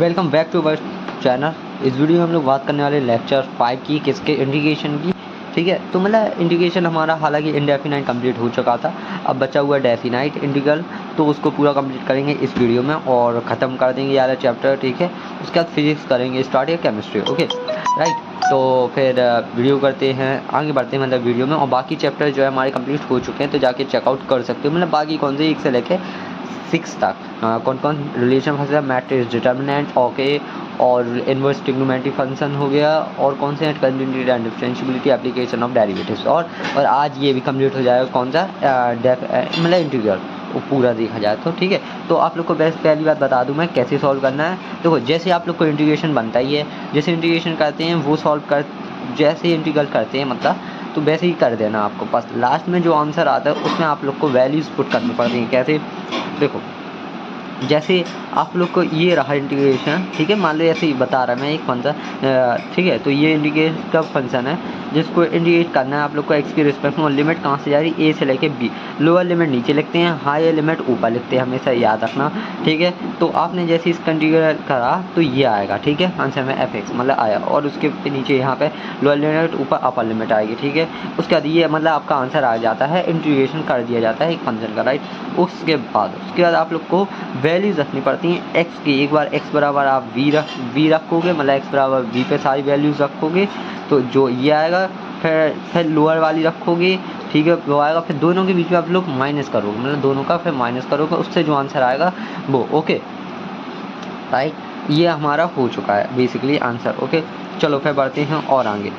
Welcome back to our channel. इस video में हम लोग बात करने वाले लेक्चर 5 की, किसके, इंटीग्रेशन की। ठीक है, तो मतलब इंटीग्रेशन हमारा हालांकि इंडेफिनाइट कंप्लीट हो चुका था, अब बचा हुआ डेफिनाइट इंटीग्रल, तो उसको पूरा कंप्लीट करेंगे इस वीडियो में और ख़त्म कर देंगे यार चैप्टर। ठीक है, उसके बाद फिजिक्स करेंगे स्टार्ट या केमिस्ट्री। ओके राइट, तो फिर वीडियो करते हैं, आगे बढ़ते हैं मतलब वीडियो में। और बाकी चैप्टर जो है हमारे कंप्लीट हो चुके हैं, तो जाके चेकआउट कर सकते हो। मतलब बाकी कौन से 1 से लेके 6 तक कौन कौन रिलेशन फंसा, मैट्रिक्स, डिटर्मिनेंट, ओके, और इनवर्स ट्रिग्नोमेट्री फंक्शन हो गया, और कौन से continuity and differentiability, application of derivatives. और आज ये भी कंप्लीट हो जाएगा कौन सा मतलब इंटीग्रल, वो पूरा देखा जाए तो। ठीक है, तो आप लोग को बेस्ट पहली बात बता दूं मैं कैसे सॉल्व करना है। देखो, जैसे आप लोग को इंटीग्रेशन बनता ही है, जैसे इंटीग्रेशन करते हैं वो सॉल्व कर, जैसे इंटीग्रल करते हैं मतलब, तो वैसे ही कर देना आपको। बस लास्ट में जो आंसर आता है उसमें आप लोग को वैल्यूज़ पुट करनी पड़ती हैं। कैसे, देखो, जैसे आप लोग को ये रहा इंटीग्रेशन, ठीक है, मान लो ऐसे ही बता रहा मैं एक फंक्शन, ठीक है, तो ये इंटीग्रेट का फंक्शन है जिसको इंटीग्रेट करना है आप लोग को एक्स की रिस्पेक्ट में। और लिमिट कहाँ से जा रही है, ए से लेके बी। लोअर लिमिट नीचे लिखते हैं, हायर लिमिट ऊपर लिखते हैं, हमेशा याद रखना। ठीक है, तो आपने जैसे इसका इंटीग्रेट करा तो ये आएगा। ठीक है, आंसर में एफ एक्स मतलब आया, और उसके नीचे यहाँ पे लोअर लिमिट ऊपर अपर लिमिट आएगी। ठीक है, उसके बाद ये मतलब आपका आंसर आ जाता है, इंटीग्रेशन कर दिया जाता है एक फंक्शन का। राइट, उसके बाद आप लोग को वैल्यूज़ रखनी पड़ती हैं एक्स की। एक बार एक्स बराबर आप वी रखोगे, मतलब एक्स बराबर वी पे सारी वैल्यूज़ रखोगे, तो जो ये आएगा, फिर लोअर वाली रखोगे। ठीक है, वो आएगा, फिर दोनों के बीच में आप लोग माइनस करोगे, मतलब दोनों का फिर माइनस करोगे, उससे जो आंसर आएगा वो। ओके राइट, ये हमारा हो चुका है बेसिकली आंसर। ओके, चलो फिर बढ़ते हैं और आगे।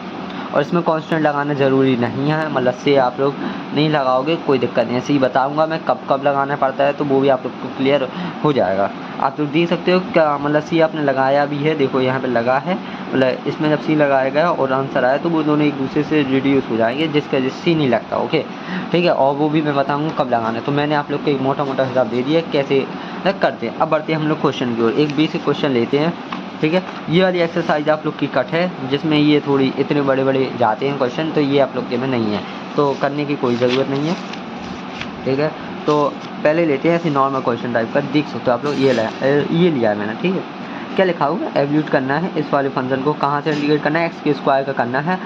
और इसमें कांस्टेंट लगाना ज़रूरी नहीं है, मतलब से आप लोग नहीं लगाओगे कोई दिक्कत नहीं है। ऐसे ही बताऊंगा मैं कब कब लगाना पड़ता है, तो वो भी आप लोग को क्लियर हो जाएगा। आप लोग देख सकते हो क्या, मतलब सी आपने लगाया भी है, देखो यहाँ पे लगा है, मतलब इसमें जब सी लगाया गया और आंसर आया तो वो दोनों एक दूसरे से रिड्यूस हो जाएंगे, जिसका सी नहीं लगता। ओके ठीक है, और वो भी मैं बताऊँगा कब लगाना है। तो मैंने आप लोग को एक मोटा मोटा हिसाब दे दिया कैसे करते हैं। अब बढ़ते हैं हम लोग क्वेश्चन की ओर, एक बेसिक क्वेश्चन लेते हैं। ठीक है, ये वाली एक्सरसाइज आप लोग की कट है, जिसमें ये थोड़ी इतने बड़े बड़े जाते हैं क्वेश्चन, तो ये आप लोग के में नहीं है, तो करने की कोई ज़रूरत नहीं है। ठीक है, तो पहले लेते हैं ऐसे नॉर्मल क्वेश्चन टाइप का। देख सकते हो आप लोग, ये लिया है मैंने। ठीक है, क्या लिखा होगा, एवल्यूट करना है इस वाले फंक्शन को, कहाँ से इंटीग्रेट करना है, एक्स के स्क्वायर का करना है,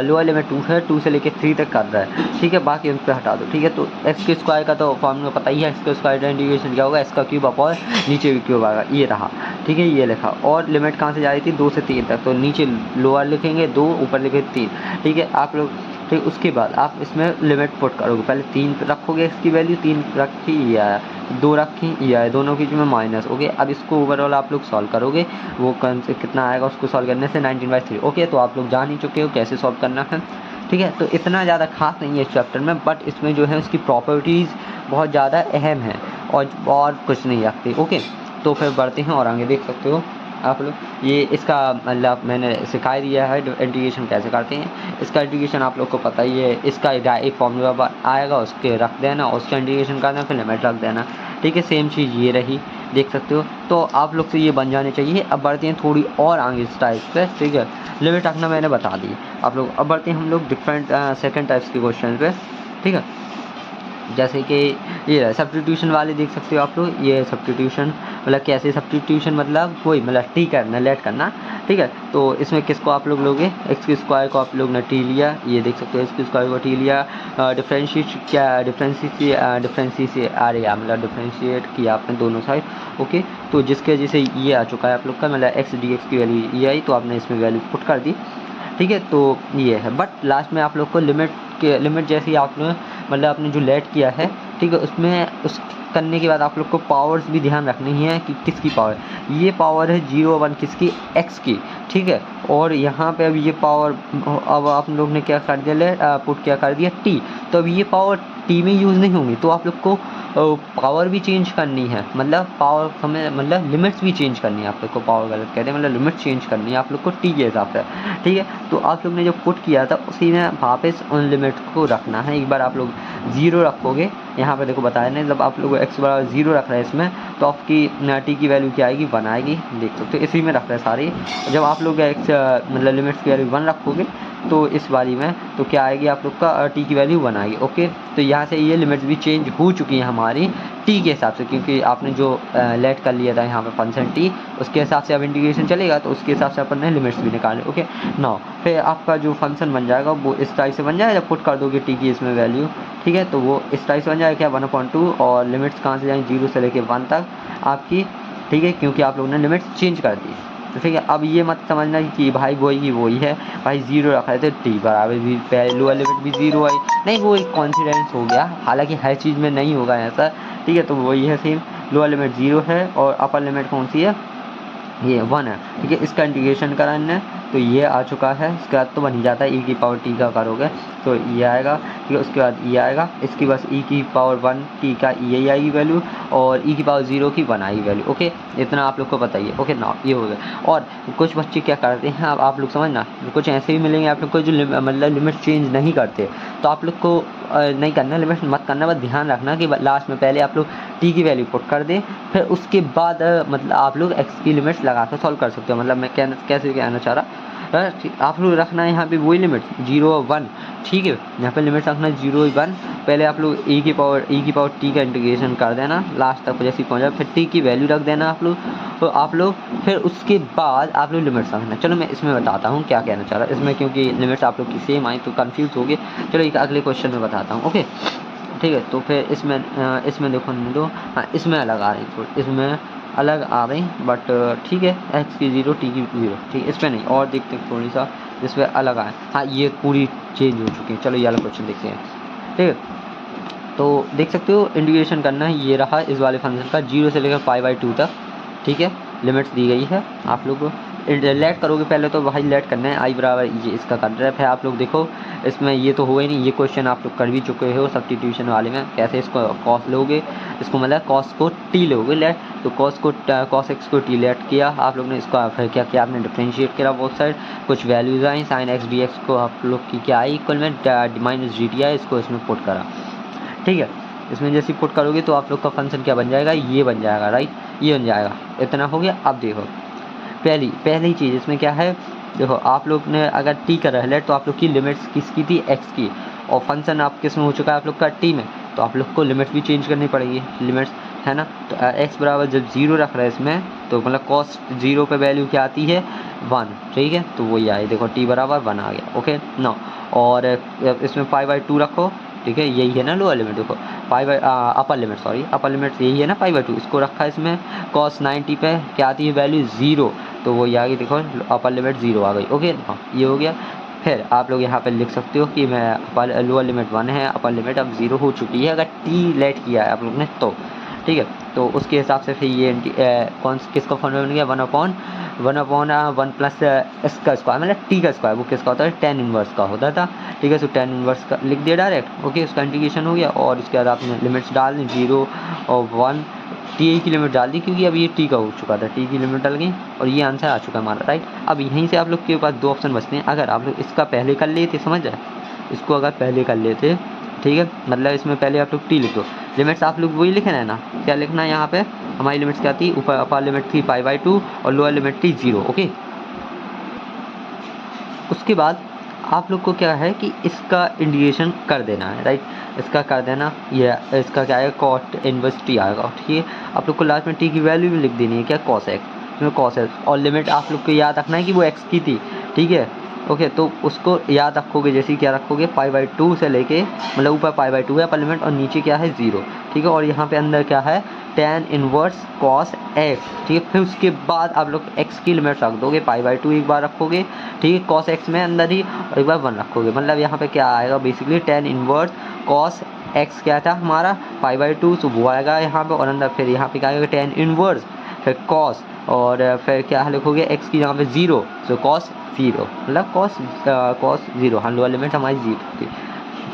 लोअर लिमिट 2 है, 2 से लेके 3 तक कर रहा है। ठीक है, बाकी उन पर हटा दो। ठीक है, तो एक्स के स्क्वायर का तो फॉर्मूला पता ही है, एक्स के स्क्वायर का इंटीग्रेशन क्या होगा, एक्स का क्यूब अपॉन नीचे भी क्यूब आएगा, ये रहा। ठीक है, ये लिखा, और लिमिट कहाँ से जा रही थी, 2 से 3 तक, तो नीचे लोअर लिखेंगे 2, ऊपर लिखे 3। ठीक है, आप लोग, फिर उसके बाद आप इसमें लिमिट पुट करोगे, पहले 3 रखोगे, एक्स की वैल्यू 3 रखी, ये आया, 2 रखी, ये आया, दोनों के बीच में माइनस। ओके, अब इसको ओवरऑल आप लोग सॉल्व करोगे, वो कितना आएगा उसको सॉल्व करने से 19/3। ओके, तो आप लोग जान ही चुके हो कैसे सॉल्व करना है। ठीक है, तो इतना ज़्यादा खास नहीं है इस चैप्टर में, बट इसमें जो है उसकी प्रॉपर्टीज़ बहुत ज़्यादा अहम है और कुछ नहीं रखते। ओके, तो फिर बढ़ते हैं और आगे। देख सकते हो आप लोग, ये इसका मतलब मैंने सिखा दिया है इंटीग्रेशन कैसे करते हैं। इसका इंटीग्रेशन आप लोग को पता ही है, इसका एक फॉर्मूला आएगा, उसके रख देना, उसका इंटीग्रेशन करना, फिर लिमिट रख देना। ठीक है, सेम चीज़ ये रही, देख सकते हो। तो आप लोग से ये बन जाने चाहिए। अब बढ़ते हैं थोड़ी और आगे इस टाइप पे। ठीक है, लिमिट रखना मैंने बता दी आप लोग। अब बढ़ते हैं हम लोग डिफरेंट सेकंड टाइप्स के क्वेश्चन पे। ठीक है, जैसे कि ये सब्स्टिट्यूशन वाले देख सकते हो आप लोग, ये सब्स्टिट्यूशन मतलब कैसे सब्स्टिट्यूशन, मतलब वही मतलब टी करना, लेट करना। ठीक है, तो इसमें किसको आप लोग लोगे, एक्स के स्क्वायर को आप लोग ने टी लिया, ये देख सकते हो, एक्स के स्क्वायर को टी लिया, डिफ्रेंशिएट किया आपने दोनों साइड। ओके, तो जिसके वजह से ये आ चुका है आप लोग का, मतलब एक्स डी एक्स की वैल्यू ये आई, तो आपने इसमें वैल्यू पुट कर दी। ठीक है, तो ये है, बट लास्ट में आप लोग को लिमिट जैसे ही आपने मतलब आपने जो लेट किया है, ठीक है, उसमें उस करने के बाद आप लोग को पावर्स भी ध्यान रखनी है कि किसकी पावर, ये पावर है 0 1 किसकी, एक्स की। ठीक है, और यहाँ पे अब ये पावर, अब आप लोग ने क्या कर दिया, पुट क्या कर दिया, टी, तो अब ये पावर टी में यूज़ नहीं होंगी, तो आप लोग को पावर भी चेंज करनी है, मतलब पावर हमें मतलब लिमिट्स भी चेंज करनी है आप लोग को, पावर गलत कहते हैं, मतलब लिमिट चेंज करनी है आप लोग को टी के हिसाब से। ठीक है, तो आप लोग ने जो पुट किया था उसी में वापस उन लिमिट को रखना है। एक बार आप लोग 0 रखोगे, यहाँ पे देखो बताया नहीं, जब आप लोग एक्स बराबर 0 रख रहे हैं इसमें, तो आपकी टी की वैल्यू क्या आएगी, 1 आएगी। देख सकते हो, इसी में रख रहे हैं सारी। जब आप लोग एक्स मतलब लिमिट्स की वैल्यू 1 रखोगे, तो इस वाली में तो क्या आएगी आप लोग का, टी की वैल्यू 1 आएगी। ओके, तो यहाँ से ये लिमिट्स भी चेंज हो चुकी हैं हमारी, टी के हिसाब से, क्योंकि आपने जो लेट कर लिया था यहाँ पे फंक्शन टी, उसके हिसाब से अब इंटीग्रेशन चलेगा, तो उसके हिसाब से अपन ने लिमिट्स भी निकाले। ओके नाउ फिर आपका जो फंक्शन बन जाएगा वो इस टाइप से बन जाएगा, जब पुट कर दोगे टी की इसमें वैल्यू, ठीक है, तो वो इस टाइप से बन जाएगा क्या 1/2, और लिमिट्स कहाँ से जाएंगी 0 से लेके 1 तक आपकी, ठीक है, क्योंकि आप लोगों ने लिमिट्स चेंज कर दी। तो ठीक है, अब ये मत समझना कि भाई वही की वही है, भाई 0 रखा है तो टी बराबर भी लोअर लिमिट भी 0 आई, नहीं वो एक कॉन्फिडेंस हो गया, हालांकि हर चीज़ में नहीं होगा ऐसा, ठीक है, तो वही है सेम, लोअर लिमिट 0 है और अपर लिमिट कौन सी है, ये 1 है, ठीक है, इसका इंटीग्रेशन करना है, तो ये आ चुका है, इसके बाद तो बन ही जाता है e की पावर t का करोगे तो ये आएगा, ठीक है, उसके बाद ये आएगा, इसकी बस e की पावर 1 t का यही आएगी वैल्यू, और e की पावर 0 की 1 आएगी वैल्यू। ओके, इतना आप लोग को बताइए। ओके ना, ये हो गया। और कुछ बच्चे क्या करते हैं, अब आप लोग समझना, कुछ ऐसे भी मिलेंगे आप लोग को जो मतलब लिमिट चेंज नहीं करते, तो आप लोग को नहीं करना, लिमिट मत करना, बस ध्यान रखना कि लास्ट में पहले आप लोग t की वैल्यू पुट कर दें, फिर उसके बाद मतलब आप लोग x की लिमिट्स लगा कर सॉल्व कर सकते हो। मतलब मैं कैसे कहना चाह रहा, आप लोग रखना है यहाँ पे वही लिमिट 0 और 1, ठीक है, यहाँ पे लिमिट रखना 0 और 1, पहले आप लोग e की पावर t का इंटीग्रेशन कर देना लास्ट तक जैसे पहुँचा, फिर t की वैल्यू रख देना आप लोग, तो आप लोग फिर उसके बाद आप लोग लिमिट्स रखना। चलो मैं इसमें बताता हूँ क्या कहना चाह रहा है इसमें, क्योंकि लिमिट्स आप लोग की सेम आई तो कन्फ्यूज हो गए। चलो एक अगले क्वेश्चन में बताता हूँ। ओके ठीक है, तो फिर इसमें देखो दो, हाँ इसमें अलग आ रही, तो इसमें अलग आ रही, बट ठीक है, x की 0 t की 0, ठीक है, इस पर नहीं, और देखते हैं थोड़ी सा जिस पर अलग आए। हाँ ये पूरी चेंज हो चुकी है। चलो ये वाला क्वेश्चन देखते हैं, ठीक है, तो देख सकते हो इंटीग्रेशन करना है, ये रहा इस वाले फंक्शन का 0 से लेकर π/2 तक, ठीक है, लिमिट्स दी गई है आप लोग को। लेट करोगे पहले तो भाई लेट करना है, आई बराबर ये इसका कर रहा है, आप लोग देखो इसमें ये तो हुआ ही नहीं, ये क्वेश्चन आप लोग कर भी चुके हो सब्स्टिट्यूशन वाले में, कैसे इसको कॉस लोगे, इसको मतलब कॉस को टी लोगे लेट, तो कॉस एक्स को टी लेट किया आप लोग ने, इसको फिर क्या किया आपने डिफ्रेंशिएट किया बोथ साइड, कुछ वैल्यूज आई साइन एक्स डी एक्स को आप लोग की क्या आई इक्वल में माइनस जी टी आई, इसको इसमें पुट करा, ठीक है, इसमें जैसे पुट करोगे तो आप लोग का फंक्शन क्या बन जाएगा, ये बन जाएगा, राइट, ये बन जाएगा, इतना हो गया। अब देखो पहली चीज़ इसमें क्या है, देखो आप लोग ने अगर टी का रह तो आप लोग की लिमिट्स किसकी थी, एक्स की, और फंक्शन आप किस में हो चुका है आप लोग का टी में, तो आप लोग को लिमिट्स भी चेंज करनी पड़ेगी, लिमिट्स है ना, तो एक्स बराबर जब 0 रख रहा है इसमें, तो मतलब कॉस 0 पे वैल्यू क्या आती है 1, ठीक है, तो वही आए, देखो टी बराबर 1 आ गया। ओके नो, और इसमें π/2 रखो, ठीक है, यही है ना लोअर लिमिट, देखो upper limit, sorry upper limit यही है ना π/2, इसको रखा है इसमें cos 90 पे क्या आती है वैल्यू 0, तो वो ये आ गई, देखो अपर लिमिट 0 आ गई। ओके हाँ ये हो गया। फिर आप लोग यहाँ पे लिख सकते हो कि मैं लोअर लिमिट 1 है, अपर लिमिट अब 0 हो चुकी है अगर टी लेट किया है आप लोग ने तो, ठीक है, तो उसके हिसाब से फिर ये किसका फॉर्मूला बन गया 1/1 प्लस इसका स्क्वायर, मतलब टी का स्क्वायर, वो किसका होता है tan इनवर्स का होता था, ठीक है, तो tan इनवर्स का लिख दिया डायरेक्ट। ओके उसका इंटीग्रेशन हो गया, और उसके बाद आपने लिमिट्स डाल दी 0 और 1, टी की लिमिट डाल दी क्योंकि अब ये टी का हो चुका था, टी की लिमिट डल गई और ये आंसर आ चुका है हमारा, राइट। अब यहीं से आप लोग के पास 2 ऑप्शन बचते हैं, अगर आप लोग इसका पहले कर लेते, समझ जाए, इसको अगर पहले कर लेते, ठीक है, मतलब इसमें पहले आप लोग टी लिख दो, लिमिट्स आप लोग वही लिखना है ना, क्या लिखना है यहाँ पे, हमारी लिमिट्स क्या थी, ऊपर अपर लिमिट थी π/2 और लोअर लिमिट थी 0। ओके उसके बाद आप लोग को क्या है कि इसका इंटीग्रेशन कर देना है, राइट, इसका कर देना, ये इसका क्या है कॉट इनवर्स टी आएगा, ठीक है, आप लोग को लास्ट में टी की वैल्यू भी लिख देनी है, क्या cos x, इसमें cos x, और लिमिट आप लोग को याद रखना है कि वो x की थी, ठीक है। ओके तो उसको याद रखोगे, जैसे क्या रखोगे π/2 से लेके, मतलब ऊपर π/2 है अपर लिमिट और नीचे क्या है 0, ठीक है, और यहाँ पे अंदर क्या है tan इनवर्स cos x, ठीक है, फिर उसके बाद आप लोग x की लिमिट रख दोगे, π/2 एक बार रखोगे, ठीक है, cos x में अंदर ही, और एक बार 1 रखोगे, मतलब यहाँ पे क्या आएगा basically tan inverse cos x क्या था हमारा π/2, तो वो आएगा यहाँ पे, और अंदर फिर यहाँ पे क्या आएगा tan इनवर्स, फिर cos, और फिर क्या लिखोगे x की यहाँ पे 0, तो cos 0, मतलब cos 0, हाँ लोअर लिमिट हमारी 0 थी,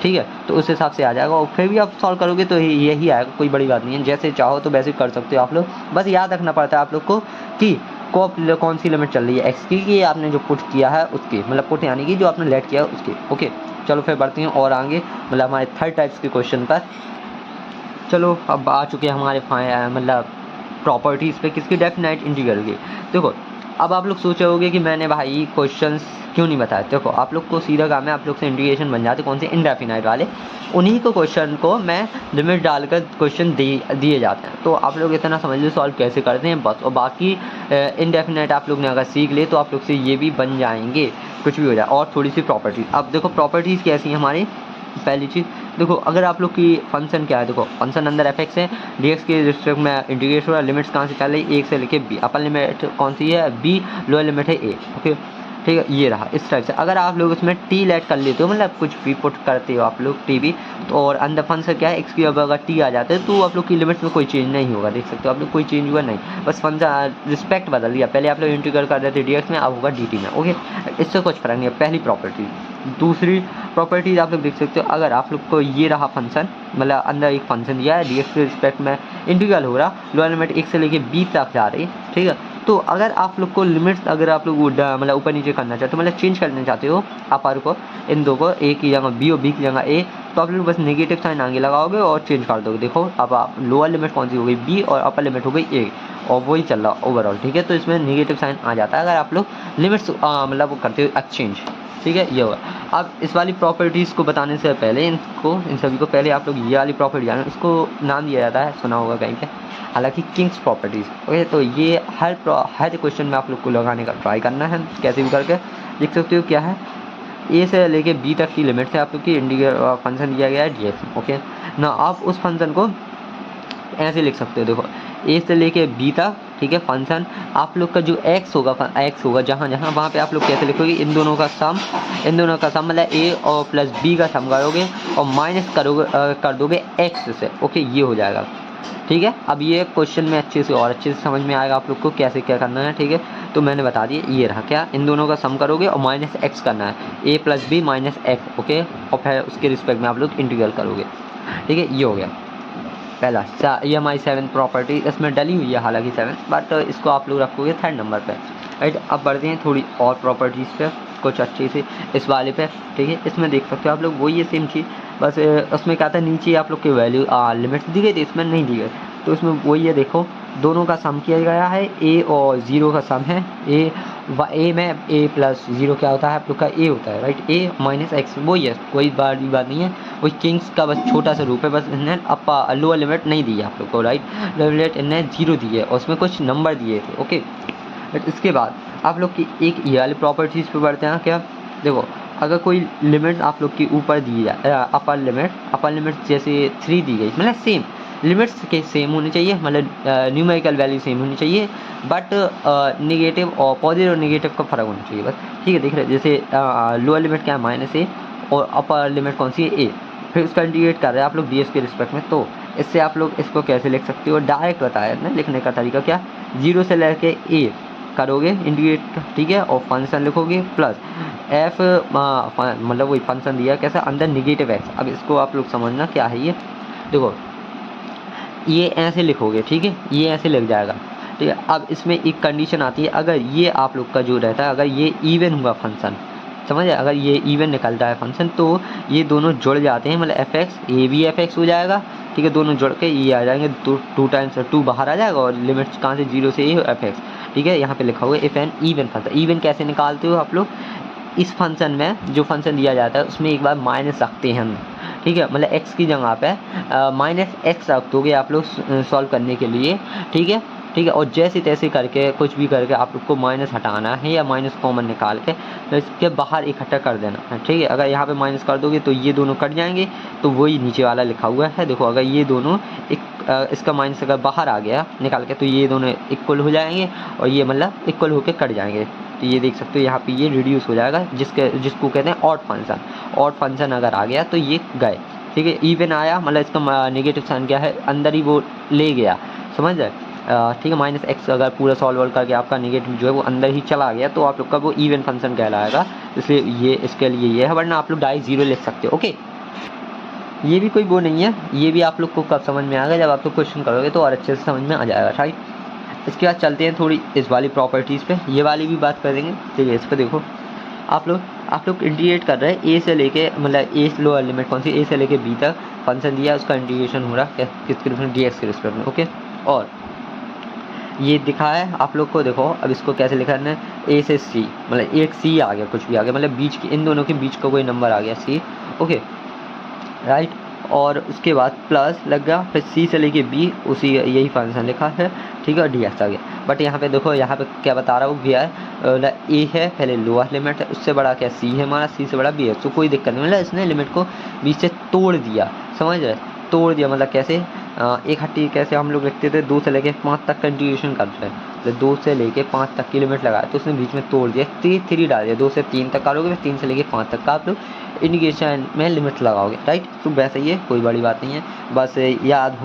ठीक है, तो उस हिसाब से आ जाएगा, और फिर भी आप सॉल्व करोगे तो यही आएगा, कोई बड़ी बात नहीं है, जैसे चाहो तो वैसे कर सकते हो आप लोग, बस याद रखना पड़ता है आप लोग को कि कौन सी लिमिट चल रही है एक्स की, आपने जो पुट किया है उसकी, मतलब पुट यानी कि जो आपने लेट किया है उसकी। ओके चलो फिर बढ़ते हैं और आगे, मतलब हमारे थर्ड टाइप्स के क्वेश्चन पर। चलो अब आ चुके हैं हमारे मतलब प्रॉपर्टीज़ पे, किसकी डेफिनाइट इंटीग्रल की। देखो अब आप लोग सोच रहे होंगे कि मैंने भाई क्वेश्चंस क्यों नहीं बताया। देखो आप लोग को सीधा काम है, आप लोग से इंटीग्रेशन बन जाते कौन से, इंडेफिनाइट वाले, उन्हीं को क्वेश्चन को मैं लिमिट डालकर क्वेश्चन दिए जाते हैं। तो आप लोग इतना समझ लो सॉल्व कैसे करते हैं बस, और बाकी इंडेफिनाइट आप लोग ने अगर सीख ले तो आप लोग से ये भी बन जाएंगे, कुछ भी हो जाए। और थोड़ी सी प्रॉपर्टीज, अब देखो प्रॉपर्टीज़ कैसी हैं हमारी। पहली चीज़ देखो, अगर आप लोग की फंक्शन क्या है, देखो फंक्शन अंदर fx है, dx के रिस्पेक्ट में इंटीग्रेट हो रहा है, लिमिट्स कहाँ से पहले 1 से लेके b, अपर लिमिट कौन सी है b, लोअर लिमिट है a, ओके ठीक है। ये रहा इस टाइप से। अगर आप लोग इसमें t लेट कर लेते हो, मतलब कुछ भी पुट करते हो आप लोग t भी, तो और अंदर फंक्शन क्या है x की अगर t आ जाते हैं तो आप लोग की लिमिट्स में कोई चेंज नहीं होगा। देख सकते हो आप लोग कोई चेंज हुआ नहीं, बस फंक्शन रिस्पेक्ट बदल दिया। पहले आप लोग इंटीग्रेट कर देते dx में, अब होगा dt में, ओके। इससे कुछ फर्क नहीं है, पहली प्रॉपर्टी। दूसरी प्रॉपर्टीज आप लोग देख सकते हो, अगर आप लोग को ये रहा फंक्शन, मतलब अंदर एक फंक्शन दिया है dx के रिस्पेक्ट में इंटीग्रल हो रहा, लोअर लिमिट 1 से लेके b तक जा रही, ठीक है। तो अगर आप लोग को लिमिट्स, अगर आप लोग मतलब ऊपर नीचे करना चाहते हो, मतलब चेंज करना चाहते हो अपर को, इन दो को, a की जगह b और b की जगह a, तो आप लोग बस नेगेटिव साइन आगे लगाओगे और चेंज कर दोगे। देखो अब आप लोअर लिमिट कौन सी हो गई b और अपर लिमिट हो गई a, और वही चल रहा ओवरऑल, ठीक है। तो इसमें नेगेटिव साइन आ जाता है अगर आप लोग लिमिट्स मतलब वो करते हो एक्सचेंज, ठीक है। ये होगा। अब इस वाली प्रॉपर्टीज़ को बताने से पहले इन सभी को पहले आप लोग ये वाली प्रॉपर्टी जानो, इसको नाम दिया जाता है, सुना होगा कहीं पे, हालांकि किंग्स प्रॉपर्टीज़, ओके। तो ये हर क्वेश्चन में आप लोग को लगाने का ट्राई करना है, कैसे भी करके। देख सकते हो क्या है, ए से लेके बी तक की लिमिट से आप लोग की फंक्शन दिया गया है dx, ओके ना। आप उस फंक्शन को ऐसे लिख सकते हो, देखो ए से लेके बी तक, ठीक है, फंक्शन आप लोग का जो x होगा जहाँ जहाँ, वहाँ पे आप लोग कैसे लिखोगे, इन दोनों का सम मतलब a और प्लस b का सम करोगे और माइनस कर दोगे x से, ओके। ये हो जाएगा, ठीक है। अब ये क्वेश्चन में अच्छे से समझ में आएगा आप लोग को कैसे क्या करना है, ठीक है। तो मैंने बता दिया, ये रहा क्या, इन दोनों का सम करोगे और माइनस x करना है, a plus B minus x, okay. और फिर उसके रिस्पेक्ट में आप लोग इंटीग्रल करोगे, ठीक है। ये हो गया पहला। ये हमारी 7th प्रॉपर्टी, इसमें डली हुई है हालांकि 7, बट इसको आप लोग रखोगे 3rd नंबर पे, राइट। अब बढ़ते हैं थोड़ी और प्रॉपर्टीज़ पे, कुछ अच्छे से इस वाले पे, ठीक है। इसमें देख सकते हो आप लोग वही है सेम चीज़, बस उसमें क्या था, नीचे आप लोग के वैल्यू लिमिट्स दी गई थी, इसमें नहीं दी गई। तो इसमें वही है, देखो दोनों का सम किया गया है, a और 0 का सम है, a में a प्लस 0 क्या होता है आप लोग का a होता है, राइट। a माइनस एक्स, वही है, कोई बड़ी बात नहीं है, वही किंग्स का बस छोटा सा रूप है, बस इन्हें अपर लोअर लिमिट नहीं दी है आप लोग को, राइट। लोअर लिमिट इन्हें 0 दी है और उसमें कुछ नंबर दिए थे, ओके। बट इसके बाद आप लोग की एक ये वाली प्रॉपर्टीज़ पे बढ़ते हैं, क्या, देखो अगर कोई लिमिट आप लोग की ऊपर दी जाए, अपर लिमिट जैसे 3 दी गई, मतलब सेम लिमिट्स के सेम होनी चाहिए, मतलब न्यूमेरिकल वैल्यू सेम होनी चाहिए, बट नेगेटिव और पॉजिटिव और नेगेटिव का फ़र्क होना चाहिए बस, ठीक है। देख रहे जैसे लोअर लिमिट क्या है -a और अपर लिमिट कौन सी है a, फिर उसका इंटीग्रेट कर रहे हैं आप लोग dx के रिस्पेक्ट में। तो इससे आप लोग इसको कैसे लिख सकते हो, डायरेक्ट बताया ना लिखने का तरीका, क्या 0 से लेके a करोगे इंटीग्रेट, ठीक है, और फंक्शन लिखोगे प्लस f, मतलब वही फंक्शन दिया कैसा, अंदर नेगेटिव x। अब इसको आप लोग समझना क्या है ये, देखो ये ऐसे लिखोगे, ठीक है, ये ऐसे लिख जाएगा, ठीक है। अब इसमें एक कंडीशन आती है, अगर ये आप लोग का जो रहता है, अगर ये इवन हुआ फंक्शन, समझे, अगर ये इवन निकलता है फंक्शन, तो ये दोनों जुड़ जाते हैं, मतलब fx ये भी fx हो जाएगा, ठीक है, दोनों जुड़ के ये आ जाएंगे, 2 टाइम्स 2 बाहर आ जाएगा और लिमिट्स कहाँ से 0 से a fx, ठीक है। यहाँ पे लिखा हुआ है if an even function. Even कैसे निकालते हो आप लोग, इस फंक्शन में जो फंक्शन दिया जाता है उसमें एक बार माइनस रखते हैं हम, ठीक है, मतलब x की जगह पे -x रख दोगे आप लोग सॉल्व करने के लिए, ठीक है, ठीक है। और जैसे तैसे करके कुछ भी करके आप लोग को माइनस हटाना है या माइनस कॉमन निकाल के तो इसके बाहर इकट्ठा कर देना है, ठीक है। अगर यहाँ पे माइनस कर दोगे तो ये दोनों कट जाएंगे, तो वही नीचे वाला लिखा हुआ है, देखो अगर ये दोनों इसका माइनस अगर बाहर आ गया निकाल के तो ये दोनों इक्वल हो जाएंगे और ये मतलब इक्वल होकर कट जाएंगे। तो ये देख सकते हो यहाँ पे ये रिड्यूस हो जाएगा, जिसको कहते हैं ऑड फंक्शन अगर आ गया तो ये गए, ठीक है। इवन आया मतलब इसका नेगेटिव साइन क्या है, अंदर ही वो ले गया, समझ जाए, ठीक है। -x अगर पूरा सॉल्व करके आपका नेगेटिव जो है वो अंदर ही चला गया तो आप लोग का वो इवन फंक्शन कहलाएगा, इसलिए ये इसके लिए ये है, वरना आप लोग डायरेक्ट 0 लिख सकते हो, ओके। ये भी कोई वो नहीं है, ये भी आप लोग को कब समझ में आएगा, जब आप लोग क्वेश्चन करोगे तो और अच्छे से समझ में आ जाएगा, राइट। इसके बाद चलते हैं थोड़ी इस वाली प्रॉपर्टीज़ पे, ये वाली भी बात करेंगे, ठीक है। इस पर देखो आप लोग इंटीग्रेट कर रहे हैं ए से लेके, मतलब ए लोअर लिमिट कौन सी, ए से लेके बी तक फंक्शन दिया, उसका इंटीग्रेशन हो रहा है किसके रिस्पेक्ट, dx के रिस्पेक्ट में, ओके। और ये दिखा है आप लोग को। देखो अब इसको कैसे लिखा है, ए से सी, मतलब एक सी आ गया, कुछ भी आ गया, मतलब बीच की, इन दोनों के बीच का कोई नंबर आ गया सी, ओके राइट। और उसके बाद प्लस लग गया, फिर सी से लेके बी उसी यही फंक्शन लिखा है, ठीक है, डी एक्स आ गया। बट यहाँ पे देखो, यहाँ पे क्या बता रहा हूँ, वी आर ए है पहले लोअर लिमिट है, उससे बड़ा क्या सी है हमारा, सी से बड़ा बी है, तो कोई दिक्कत नहीं, मतलब इसने लिमिट को बीच से तोड़ दिया, समझ रहे, तोड़ दिया, मतलब कैसे, एक हट्टी कैसे हम लोग लिखते थे 2 से लेके 5 तक का इंटीग्रेशन करते हैं, तो 2 से लेके 5 तक की लिमिट लगाया, तो उसने बीच में तोड़ दिया, 3 डाल दिया, 2 से 3 तक करोगे, 3 से लेके 5 तक का आप लोग इंडिकेशन में लिमिट लगाओगे, राइट। तो वैसे ही है, कोई बड़ी बात नहीं है, बस याद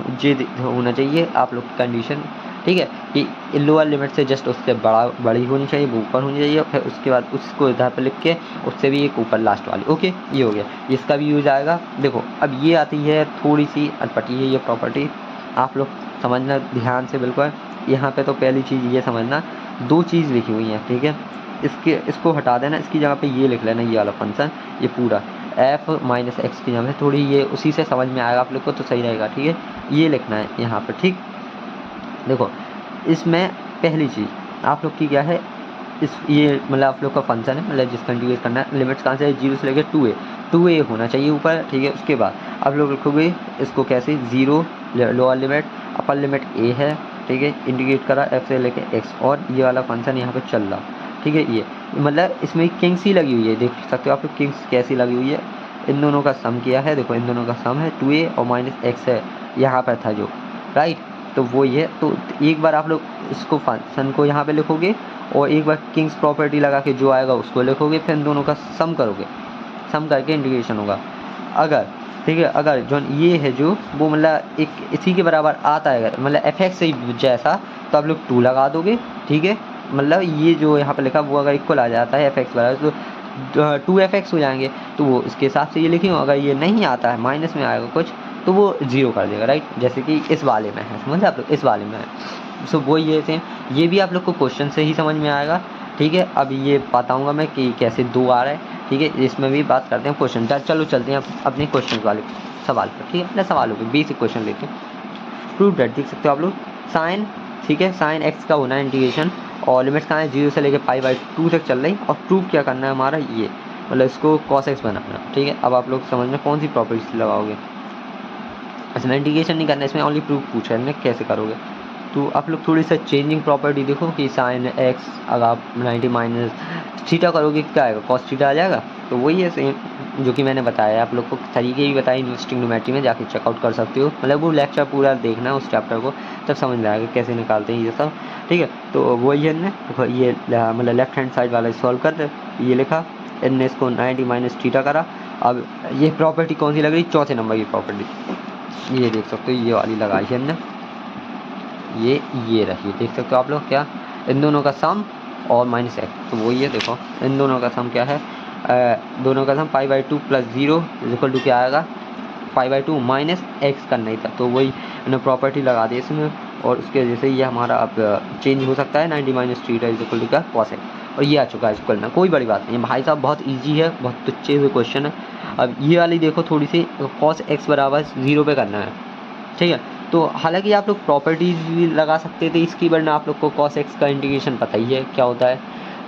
होना चाहिए आप लोग की कंडीशन, ठीक है, कि लोअर लिमिट से जस्ट उससे बड़ी होनी चाहिए, वो ऊपर होनी चाहिए, फिर उसके बाद उसको इधर पर लिख के उससे भी एक ऊपर लास्ट वाली, ओके, ये हो गया, इसका भी यूज आएगा। देखो अब ये आती है थोड़ी सी अटपटी है ये प्रॉपर्टी, आप लोग समझना ध्यान से बिल्कुल। यहाँ पे तो पहली चीज़ ये समझना, 2 चीज़ लिखी हुई हैं, ठीक है, इसको हटा देना, इसकी जगह पे ये लिख लेना, ये वाला फंक्शन, ये पूरा f माइनस एक्स की जगह थोड़ी ये उसी से समझ में आएगा आप लोग को, तो सही रहेगा, ठीक है, ये लिखना है यहाँ पर, ठीक। देखो इसमें पहली चीज़ आप लोग की क्या है, ये मतलब आप लोग का फंक्शन है, मतलब जिसका इंटीग्रेट करना है, लिमिट्स कहाँ से है, 0 से लेकर 2a होना चाहिए ऊपर, ठीक है। उसके बाद आप लोग लिखोगे इसको कैसे, 0 lower limit, upper limit a है, ठीक है, इंटीग्रेट करा f से लेके x, और ये वाला फंक्शन यहाँ पे चल रहा, ठीक है। ये मतलब इसमें किंग्स ही लगी हुई है, देख सकते हो आप लोग किंग्स कैसी लगी हुई है, इन दोनों का सम किया है, देखो इन दोनों का सम है 2a और माइनस एक्स है, यहाँ पर था जो, राइट, तो वो ये, तो एक बार आप लोग इसको फंक्शन को यहाँ पे लिखोगे, और एक बार किंग्स प्रॉपर्टी लगा के जो आएगा उसको लिखोगे, फिर इन दोनों का सम करोगे, सम करके इंटीग्रेशन होगा। अगर ठीक है, अगर जो ये है जो वो मतलब एक इसी के बराबर आता है, अगर मतलब एफ एक्स जैसा, तो आप लोग 2 लगा दोगे, ठीक है, मतलब ये जो यहाँ पे लिखा वो अगर इक्वल आ जाता है एफ एक्स बराबर, तो 2f(x) हो जाएंगे, तो वो इसके हिसाब से ये लिखेंगे। अगर ये नहीं आता है, माइनस में आएगा कुछ, तो वो 0 कर देगा, राइट, जैसे कि इस वाले में है, समझे आप लोग, इस वाले में है। सो वो ये सेम, ये भी आप लोग को क्वेश्चन से ही समझ में आएगा, ठीक है। अब ये बताऊंगा मैं कि कैसे 2 आ रहा है, ठीक है, इसमें भी बात करते हैं क्वेश्चन। चलो चलते हैं अपने क्वेश्चन वाले सवाल पर, ठीक है, अपने सवालों पर बेसिक क्वेश्चन लेते हैं। प्रूव दैट, देख सकते हो आप लोग, साइन, ठीक है, साइन एक्स का होना है इंटीग्रेशन, और लिमिट्स कहाँ है, 0 से लेकर π/2 तक चल रही, और प्रूव क्या करना है हमारा, ये मतलब इसको cos x बनाना, ठीक है। अब आप लोग समझना कौन सी प्रॉपर्टीज लगाओगे, इसमें इंटीग्रेशन नहीं करना, इसमें ओनली प्रूफ पूछा है, इनमें कैसे करोगे। तो आप लोग थोड़ी सा चेंजिंग प्रॉपर्टी देखो कि साइन एक्स अगर आप 90 माइनस थीटा करोगे क्या आएगा, कॉस थीटा आ जाएगा। तो वही है सेम जो कि मैंने बताया, आप लोग को तरीके भी बताए इन्वेस्टिंग न्यूमेट्री में, जाके चेकआउट कर सकते हो, मतलब वो लेक्चर पूरा देखना है उस चैप्टर को, तब समझ में आएगा कैसे निकालते हैं ये सब, ठीक है। तो वही है ने ये मतलब लेफ्ट हैंड साइड वाला सॉल्व कर दे, ये लिखा, इनने इसको 90 माइनस थीटा करा। अब ये प्रॉपर्टी कौन सी लग रही, चौथे नंबर की प्रॉपर्टी, ये देख सकते हो, ये वाली लगाई है हमने, ये रही, देख सकते हो आप लोग, क्या इन दोनों का सम और माइनस एक्स, तो वही है, देखो इन दोनों का सम क्या है, दोनों का सम π/2 + 0 = क्या आएगा, π/2 माइनस एक्स करना ही था, तो वही मैंने प्रॉपर्टी लगा दी इसमें, और उसके वजह से ये हमारा अब चेंज हो सकता है, 90 माइनस थीटा = क्या, cos x, और ये आ चुका है इसको करना, कोई बड़ी बात नहीं भाई साहब, बहुत ईजी है, बहुत तुच्छे से क्वेश्चन है। अब ये वाली देखो थोड़ी सी, cos x = 0 पे करना है, ठीक है। तो हालांकि आप लोग प्रॉपर्टीज भी लगा सकते थे इसकी, वरना आप लोग को cos x का इंटीग्रेशन पता ही है क्या होता है,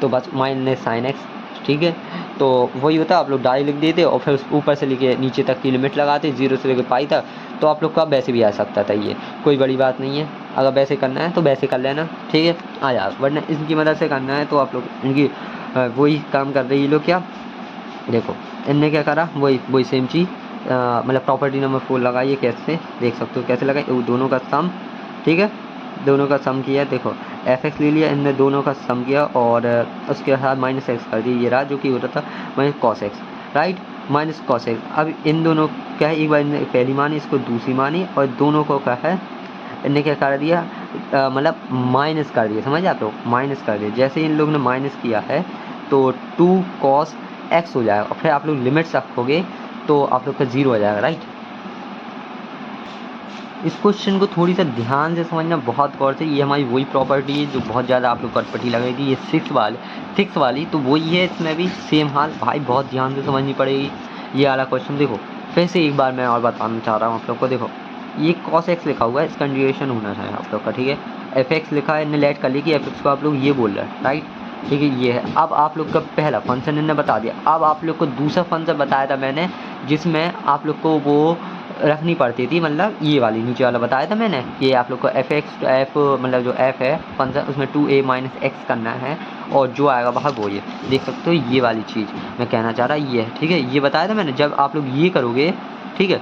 तो बस माइनस साइन एक्स, ठीक है। तो वही होता है, आप लोग डाई लिख देते और फिर ऊपर से लेके नीचे तक की लिमिट लगाते, 0 से लेकर पाई तक, तो आप लोग का वैसे भी आ सकता था, ये कोई बड़ी बात नहीं है। अगर वैसे करना है तो वैसे कर लेना, ठीक है, आ जाए, वरना इनकी मदद से करना है तो आप लोग इनकी वही काम कर रहे हैं ये लोग। क्या देखो इनने क्या करा, वही सेम चीज़, मतलब प्रॉपर्टी नंबर 4 लगाइए, कैसे देख सकते हो कैसे लगाए, दोनों का सम, ठीक है, दोनों का सम किया, देखो एफ एक्स ले लिया, इनने दोनों का सम किया, और उसके साथ माइनस एक्स कर दिया, ये रहा जो कि होता था minus cos x, right, minus cos x. अब इन दोनों क्या है, एक बार इनने पहली मानी, इसको दूसरी मानी, और दोनों को क्या है, इनने क्या कर दिया, मतलब माइनस कर दिया, समझे आप लोग, माइनस कर दिया। जैसे इन लोग ने माइनस किया है तो 2 cos x हो जाएगा, और फिर आप लोग लिमिट्स रखोगे तो आप लोग का 0 हो जाएगा, राइट। इस क्वेश्चन को थोड़ी सा ध्यान से समझना, बहुत गौर से, ये हमारी वही प्रॉपर्टी है जो बहुत ज़्यादा आप लोग को अटपटी लग रही थी, ये 6 वाली, तो वही है, इसमें भी सेम हाल भाई, बहुत ध्यान से समझनी पड़ेगी ये वाला क्वेश्चन। देखो फिर से एक बार मैं और बताना चाह रहा हूँ आप लोग को, देखो ये cos x लिखा हुआ है, इसका इंटीग्रेशन होना चाहिए आप लोग का, ठीक है। एफ एक्स लिखा है, इन्हें लेट कर ली कि एफ एक्स को आप लोग ये बोल रहे हैं, राइट। ठीक है, ये है। अब आप लोग का पहला फंक्शन इन्हें बता दिया। अब आप लोग को दूसरा फंक्शन बताया था मैंने, जिसमें आप लोग को वो रखनी पड़ती थी, मतलब ये वाली नीचे वाला बताया था मैंने। ये आप लोग को एफ एक्स एफ मतलब जो एफ है फंक्शन, उसमें 2a माइनस एक्स करना है, और जो आएगा बाहर वो ये देख सकते हो। ये वाली चीज़ मैं कहना चाह रहा ये है, ठीक है। ये बताया था मैंने, जब आप लोग ये करोगे, ठीक है,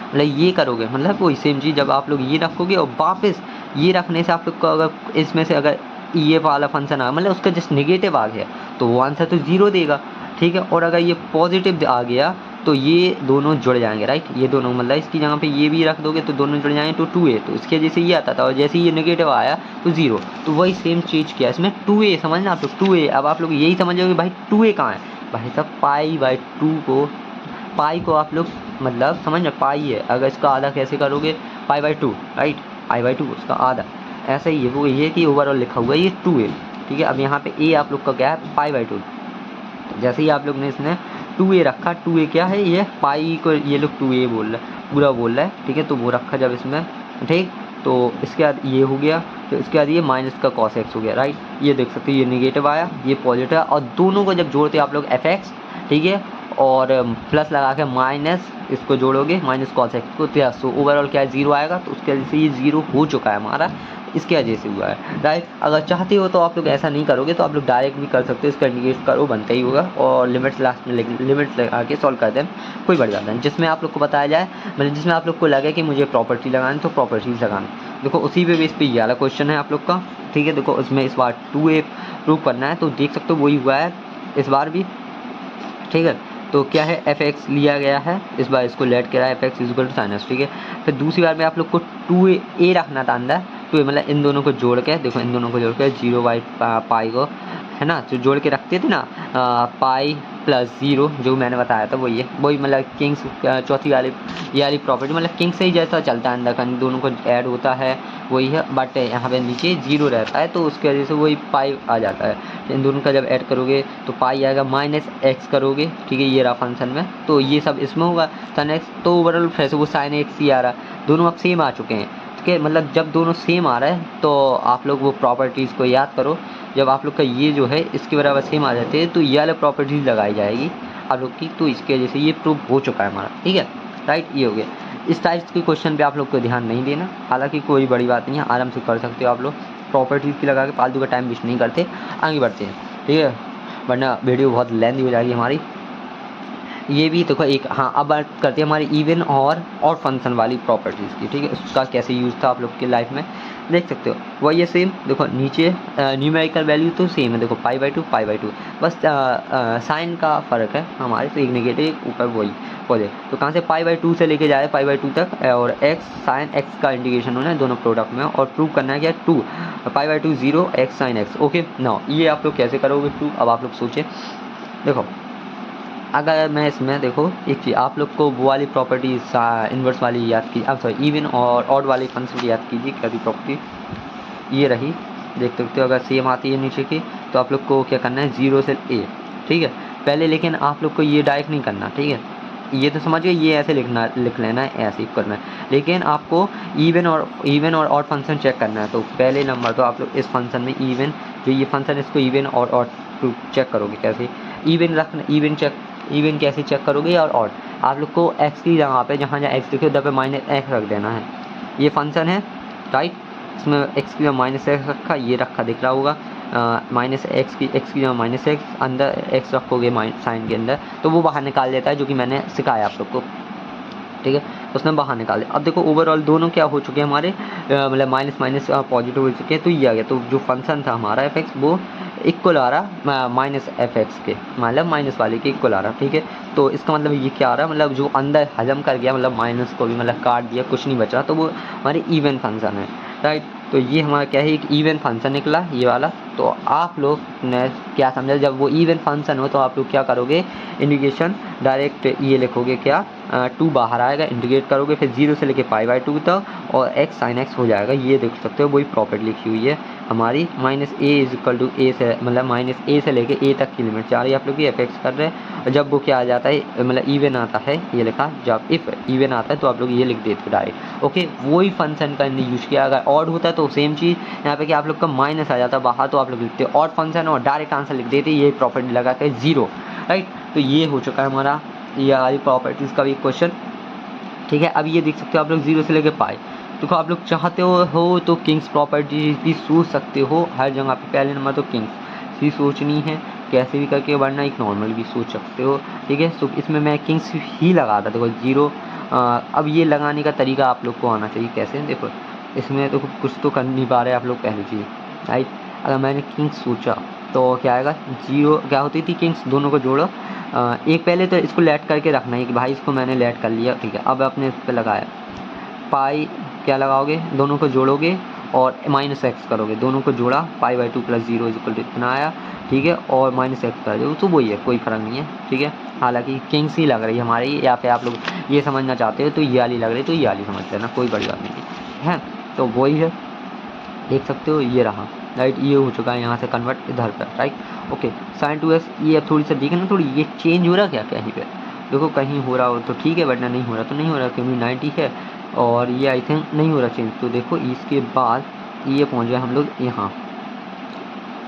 मतलब ये करोगे, मतलब वही सेम चीज़ जब आप लोग ये रखोगे और वापस ये रखने से आप लोग को अगर इसमें से अगर ये वाला फंक्शन आ मतलब उसका जस्ट नेगेटिव आ गया तो वो आंसर तो 0 देगा, ठीक है। और अगर ये पॉजिटिव आ गया तो ये दोनों जुड़ जाएंगे, राइट। ये दोनों मतलब इसकी जगह पे ये भी रख दोगे तो दोनों जुड़ जाएंगे, तो 2a, तो इसके जैसे ये आता था, और जैसे ये नेगेटिव आया तो 0, तो वही सेम चीज़ किया इसमें 2a, समझना आप लोग 2a। अब आप लोग यही समझोगे भाई 2a कहाँ है, भाई साहब पाई/2 को, पाई को आप लोग मतलब समझ रहे, पाई है, अगर इसका आधा कैसे करोगे, पाई/2, राइट, पाई/2 उसका आधा, ऐसा ही है वो, ये कि ओवरऑल लिखा हुआ है ये 2a, ठीक है। अब यहाँ पे a आप लोग का क्या है, पाई/2, जैसे ही आप लोग ने इसने 2a रखा, 2a क्या है, ये पाई को ये लोग 2a बोल रहे हैं, पूरा बोल रहा है, ठीक है। तो वो रखा जब इसमें, ठीक, तो इसके बाद ये हो गया, तो इसके बाद ये माइनस का cos x हो गया, राइट। ये देख सकते हो ये नेगेटिव आया, ये पॉजिटिव, और दोनों को जब जोड़ते आप लोग एफ एक्स, ठीक है, और प्लस लगा के माइनस इसको जोड़ोगे माइनस cos x को, तो ओवरऑल क्या है 0 आएगा। तो उसके वजह से ये 0 हो चुका है हमारा, इसके वजह से हुआ है, राइट। अगर चाहते हो तो आप लोग ऐसा नहीं करोगे तो आप लोग डायरेक्ट भी कर सकते हो, इसका इंडिकेट करो बनता ही होगा, और लिमिट्स लास्ट में लिमिट्स लगा के सॉल्व कर दें, कोई बड़ी बात नहीं। जिसमें आप लोग को बताया जाए, मतलब जिसमें आप लोग को लगे कि मुझे प्रॉपर्टी लगानी तो प्रॉपर्टीज लगाना, देखो उसी पे बेस पे ये वाला क्वेश्चन है आप लोग का, ठीक है। देखो उसमें इस बार 2a प्रूव करना है, तो देख सकते हो वही हुआ है इस बार भी, ठीक है। तो क्या है, एफ एक्स लिया गया है, इस बार इसको लेट करा है F X equal to sine X, ठीक है। फिर दूसरी बार में आप लोग को 2a रखना था अंदर, 2a मतलब इन दोनों को जोड़ के, देखो इन दोनों को जोड़ के 0/पाई को, है ना, जो जोड़ के रखते थे ना, पाई प्लस 0 जो मैंने बताया था वही है, वही मतलब किंग्स चौथी वाली ये वाली प्रॉपर्टी, मतलब किंग्स से ही जैसा चलता है अंदर का, दोनों को ऐड होता है वही है, बट यहाँ पे नीचे 0 रहता है, तो उसकी वजह से वही पाई आ जाता है। तो इन दोनों का जब ऐड करोगे तो पाई आएगा, माइनस एक्स करोगे, ठीक है, ये रहा फंक्शन में, तो ये सब इसमें होगा साइन एक्स, तो ओवरऑल फिर से वो साइन एक्स ही आ रहा है, दोनों अब सेम आ चुके हैं, ठीक है। मतलब जब दोनों सेम आ रहा है तो आप लोग वो प्रॉपर्टीज़ को याद करो, जब आप लोग का ये जो है इसके बराबर सेम आ जाते हैं तो ये वाले प्रॉपर्टीज़ लगाई जाएगी आप लोग की, तो इसके वजह से ये प्रूव हो चुका है हमारा, ठीक है, राइट। ये हो गया। इस टाइप के क्वेश्चन पे आप लोग को ध्यान नहीं देना, हालांकि कोई बड़ी बात नहीं है, आराम से कर सकते हो आप लोग, प्रॉपर्टीज़ की लगा के फालतू का टाइम वेस्ट नहीं करते, आगे बढ़ते हैं, ठीक है, वरना वीडियो बहुत लेंथी हो जाएगी हमारी। ये भी देखो एक, हाँ अब बात करते हैं हमारी इवन और ऑड फंक्शन वाली प्रॉपर्टीज़ की, ठीक है। उसका कैसे यूज़ था आप लोग की लाइफ में देख सकते हो, वही है सेम। देखो नीचे न्यूमेरिकल वैल्यू तो सेम है, देखो पाई/2, बस साइन का फ़र्क है हमारे, तो एक नेगेटिव ऊपर वही पॉजिटिव, तो कहाँ से पाई/2 से लेके जाए पाई/2 तक, और एक्स साइन एक्स का इंडिकेशन होना है दोनों प्रोडक्ट में, और प्रूव करना है क्या 2 पाई/2 0 एक्स साइन एक्स, ओके ना। ये आप लोग कैसे करोगे प्रूव, अब आप लोग सोचें। देखो अगर मैं इसमें देखो एक चीज़ आप लोग को वो वाली प्रॉपर्टी इन्वर्स वाली याद की, अब सॉरी इवन और ऑड वाली फंक्शन याद कीजिए, क्या थी प्रॉपर्टी, ये रही, देख सकते हो अगर सेम आती है नीचे की तो आप लोग को क्या करना है 0 से a, ठीक है पहले, लेकिन आप लोग को ये डायरेक्ट नहीं करना, ठीक है, ये तो समझ गए, ये ऐसे लिख लेना है, ऐसे ही करना है, लेकिन आपको इवन और ऑड फंक्शन चेक करना है। तो पहले नंबर तो आप लोग इस फंक्शन में इवन जो ये फंक्शन इसको इवन और ऑड चेक करोगे, कैसे इवन रखना, इवन कैसे चेक करोगे, और ऑड आप लोग को x की जगह पे जहाँ x लिखे उधर पे माइनस x रख देना है, ये फंक्शन है, राइट। इसमें x की जगह माइनस एक्स रखा, ये रखा दिख रहा होगा, माइनस x की जगह माइनस एक्स, अंदर x रखोगे साइन के अंदर, तो वो बाहर निकाल देता है, जो कि मैंने सिखाया आप लोग को, ठीक है, उसने बाहर निकाले। अब देखो ओवरऑल दोनों क्या हो चुके हैं हमारे, मतलब माइनस पॉजिटिव हो चुके हैं, तो ये आ गया, तो जो फंक्शन था हमारा एफ एक्स वो इक्वल आ रहा माइनस एफ एक्स के, मतलब माइनस वाले के इक्वल आ रहा, ठीक है। तो इसका मतलब ये क्या आ रहा है, मतलब जो अंदर हजम कर गया, मतलब माइनस को भी मतलब काट दिया, कुछ नहीं बचा, तो वो हमारे इवन फंक्शन है, राइट। तो ये हमारा क्या है, एक इवन फंक्शन निकला ये वाला। तो आप लोग ने क्या समझा, जब वो इवन फंक्शन हो तो आप लोग क्या करोगे, इंडिकेशन डायरेक्ट ये लिखोगे, क्या 2 बाहर आएगा, इंडिकेट करोगे, फिर 0 से लेके पाई/2 तक, और x साइन x हो जाएगा, ये देख सकते हो वही प्रॉपर्टी लिखी हुई है हमारी, -a = a से मतलब -a से लेके a तक की लिमिट जा रही है आप लोग की एफ कर रहे हैं। और जब वो क्या आ जाता है मतलब इवन आता है, ये लिखा जब इफ़ इवन आता है तो आप लोग ये लिख देते हो डायरेक्ट। ओके, वही फंक्शन का यूज़ किया। अगर ऑड होता है तो सेम चीज़ यहाँ पे कि आप लोग का माइनस आ जाता है बाहर, तो आप लोग लिखते हो ऑड फंक्शन और डायरेक्ट आंसर लिख देते ये प्रॉपर्टी लगा के 0, राइट। तो ये हो चुका है हमारा ये वाली प्रॉपर्टीज़ का भी क्वेश्चन, ठीक है। अब ये देख सकते हो आप लोग 0 से लेके पाई। देखो आप लोग चाहते हो तो किंग्स प्रॉपर्टीज भी सोच सकते हो हर जगह पे। पहले नंबर तो किंग्स ही सोचनी है कैसे भी करके, वरना एक नॉर्मल भी सोच सकते हो, ठीक है। तो इसमें मैं किंग्स ही लगा था, देखो 0। अब ये लगाने का तरीका आप लोग को आना चाहिए कैसे। देखो इसमें तो कुछ तो कर नहीं पा रहे आप लोग पहली चीज़, राइट। अगर मैंने किंग्स सोचा तो क्या आएगा 0, क्या होती थी किंग्स दोनों को जोड़ो। एक पहले तो इसको लेट करके रखना है कि भाई इसको मैंने लेट कर लिया, ठीक है। अब आपने इस पर लगाया पाई, क्या लगाओगे दोनों को जोड़ोगे और -x करोगे, दोनों को जोड़ा π/2 + 0 इतना आया, ठीक है। और -x कर दो तो वही है, कोई फ़र्क नहीं है, ठीक है। हालांकि किंग्स ही लग रही है हमारी, या फिर आप लोग ये समझना चाहते हो तो ये वाली लग रही है तो ये वाली समझ लेना, कोई बड़ी बात नहीं है। तो वही है, देख सकते हो ये रहा, राइट। ये हो चुका है यहाँ से कन्वर्ट इधर पर, राइट। ओके, sin 2x ये अब थोड़ी सा देखना, थोड़ी ये चेंज हो रहा क्या कहीं पे, देखो कहीं हो रहा हो तो ठीक है, वरना नहीं हो रहा तो नहीं हो रहा, क्योंकि 90 है और ये आई थिंक नहीं हो रहा चेंज। तो देखो इसके बाद ये पहुँच गए हम लोग यहाँ,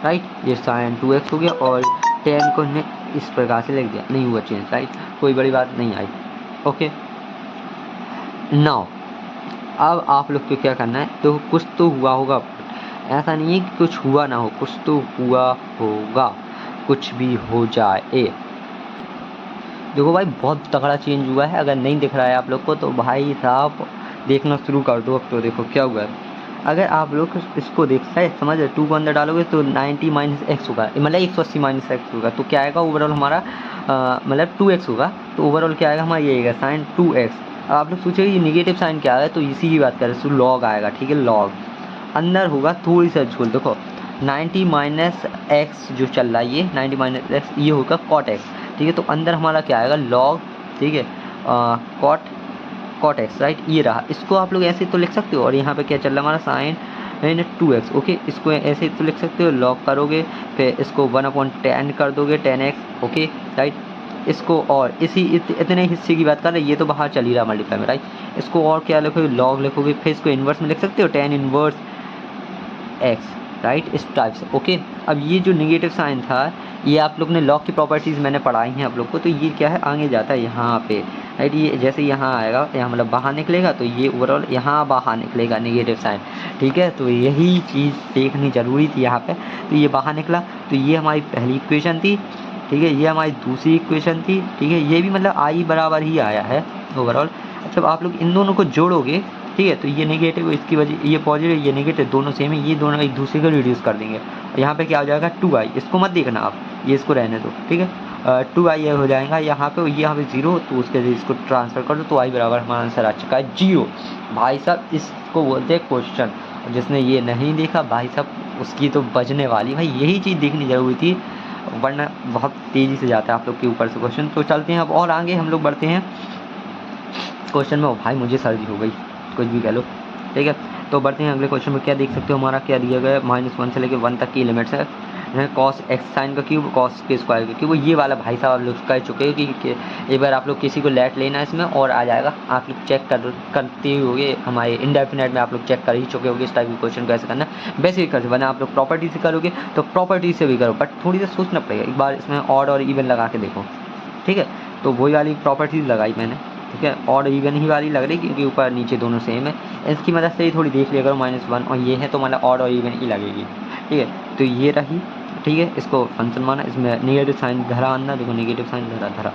राइट। ये sin 2x हो गया और 10 को हमने इस प्रकार से लिख दिया, नहीं हुआ चेंज, राइट। कोई बड़ी बात नहीं आई। ओके, नाउ अब आप लोग को क्या करना है, तो कुछ तो हुआ होगा, ऐसा नहीं है कि कुछ हुआ ना हो, कुछ तो हुआ होगा, कुछ भी हो जाए। देखो भाई बहुत तगड़ा चेंज हुआ है, अगर नहीं दिख रहा है आप लोग को तो भाई साहब देखना शुरू कर दो। अब तो देखो क्या हुआ है, अगर आप लोग इसको देखता है समझ 2 को अंदर डालोगे तो 90 - x होगा, मतलब 180 - x होगा, तो क्या आएगा ओवरऑल हमारा मतलब 2x होगा। तो ओवरऑल क्या आएगा हमारा, ये आएगा sin 2x। अब आप लोग सोचेंगे ये निगेटिव साइन क्या है, तो इसी की बात करें तो लॉग आएगा, ठीक है। लॉग अंदर होगा थोड़ी सा झोल, देखो 90 - x जो चल रहा है ये 90 - x ये होगा cot x, ठीक है। तो अंदर हमारा क्या आएगा लॉग, ठीक है, cot x, राइट। ये रहा, इसको आप लोग ऐसे तो लिख सकते हो। और यहाँ पे क्या चल रहा है हमारा sin 2x, ओके। इसको ऐसे तो लिख सकते हो, लॉग करोगे फिर इसको 1/10 कर दोगे 10x, ओके, राइट। इसको और इसी इतने हिस्से की बात कर रहे हैं, ये तो बाहर चल ही रहा मल्टीप्लाई में, राइट। इसको और क्या लिखोगे, लॉग लिखोगे, फिर इसको इन्वर्स में लिख सकते हो 10 इनवर्स x, राइट, इस टाइप से, ओके। अब ये जो निगेटिव साइन था ये आप लोग ने लॉग की प्रॉपर्टीज़ मैंने पढ़ाई हैं आप लोग को, तो ये क्या है आगे जाता है यहाँ पे, राइट। ये जैसे यहाँ आएगा, यहाँ मतलब बाहर निकलेगा तो ये ओवरऑल यहाँ बाहर निकलेगा निगेटिव साइन, ठीक है। तो यही चीज़ देखनी ज़रूरी थी यहाँ पे। तो ये बाहर निकला तो ये हमारी पहली इक्वेशन थी, ठीक है। ये हमारी दूसरी इक्वेशन थी, ठीक है। ये भी मतलब i बराबर ही आया है ओवरऑल। जब आप लोग इन दोनों को जोड़ोगे, ठीक है, तो ये नेगेटिव इसकी वजह, ये पॉजिटिव ये नेगेटिव दोनों सेम है, ये दोनों एक दूसरे को रिड्यूस कर देंगे। यहाँ पे क्या हो जाएगा 2i, इसको मत देखना आप, ये इसको रहने दो, ठीक है। 2i ये हो जाएगा यहाँ पे 0, तो उसके लिए इसको ट्रांसफ़र कर दो, तो i बराबर हमारा आंसर आ चुका है 0। भाई साहब इसको बोलते हैं क्वेश्चन, जिसने ये नहीं देखा भाई साहब उसकी तो बजने वाली, भाई यही चीज़ देखनी ज़रूरी थी, वरना बहुत तेज़ी से जाता है आप लोग के ऊपर से क्वेश्चन। तो चलते हैं अब और आगे हम लोग बढ़ते हैं क्वेश्चन में। भाई मुझे सर्दी हो गई, कुछ भी कह लो, ठीक है। तो बढ़ते हैं अगले क्वेश्चन में। क्या देख सकते हो हमारा क्या दिया गया है, -1 से लेकर 1 तक की लिमिट्स है। कॉस एक्स साइन का क्यूब, कॉस के स्क्वायर का क्यूब, ये वाला भाई साहब आप लोग कह चुके हो कि एक बार आप लोग किसी को लेट लेना है इसमें और आ जाएगा, आप लोग चेक करते होगे, हमारे इंडेफिनेट में आप लोग चेक कर ही चुके होगे इस टाइप के क्वेश्चन कैसे करना है। बेसिक कर वरना आप लोग प्रॉपर्टी से करोगे तो प्रॉपर्टी से भी करो, बट थोड़ी सी सोचना पड़ेगा, एक बार इसमें ऑड और इवन लगा के देखो, ठीक है। तो वही वाली प्रॉपर्टीज लगाई मैंने, ठीक है। ऑड इवन ही वाली लग रही क्योंकि ऊपर नीचे दोनों सेम है, इसकी मदद से ही थोड़ी देख लिया करो -1 और ये है तो मतलब ऑड और इवन ही लगेगी, ठीक है। तो ये रही, ठीक है। इसको फंक्शन माना, इसमें नेगेटिव साइन धरा आना, देखो नेगेटिव साइन धरा,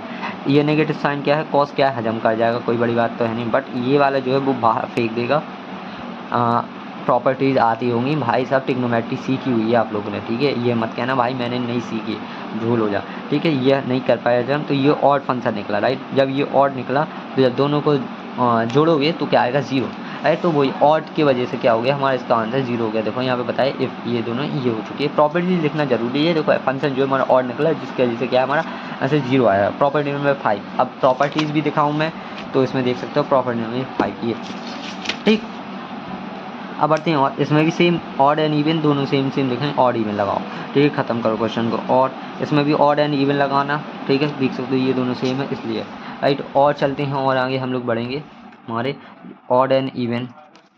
ये नेगेटिव साइन क्या है, कॉस क्या है, हजम कर जाएगा, कोई बड़ी बात तो है नहीं, बट ये वाला जो है वो बाहर फेंक देगा। प्रॉपर्टीज़ आती होंगी भाई साहब, ट्रिग्नोमेट्री सीखी हुई है आप लोगों ने, ठीक है। ये मत कहना भाई मैंने नहीं सीखी, झूल हो जा, ठीक है। ये नहीं कर पाया जब, तो ये ऑड फंक्शन निकला, राइट। जब ये ऑड निकला तो जब दोनों को जोड़ोगे तो क्या आएगा 0, राइट। तो वही ऑड की वजह से क्या हो गया हमारा, इसका आंसर 0 हो गया। देखो यहाँ पे बताए इफ़ ये दोनों ये हो चुकी है, प्रॉपर्टी लिखना जरूरी है। देखो फंक्शन जो हमारा ऑड निकला जिसकी वजह से क्या हमारा आंसर 0 आया। प्रॉपर्टी नंबर 5, अब प्रॉपर्टीज़ भी दिखाऊँ मैं तो इसमें देख सकते हो प्रॉपर्टी नंबर 5 ये, ठीक। अब बढ़ते हैं और इसमें भी सेम ऑड एंड इवन दोनों सेम सेम लिखें, ऑड इवन लगाओ, ठीक है, ख़त्म करो क्वेश्चन को। और इसमें भी ऑड एंड इवन लगाना, ठीक है, देख सकते हो ये दोनों सेम है इसलिए, राइट। और चलते हैं और आगे हम लोग बढ़ेंगे हमारे ऑड एंड इवन,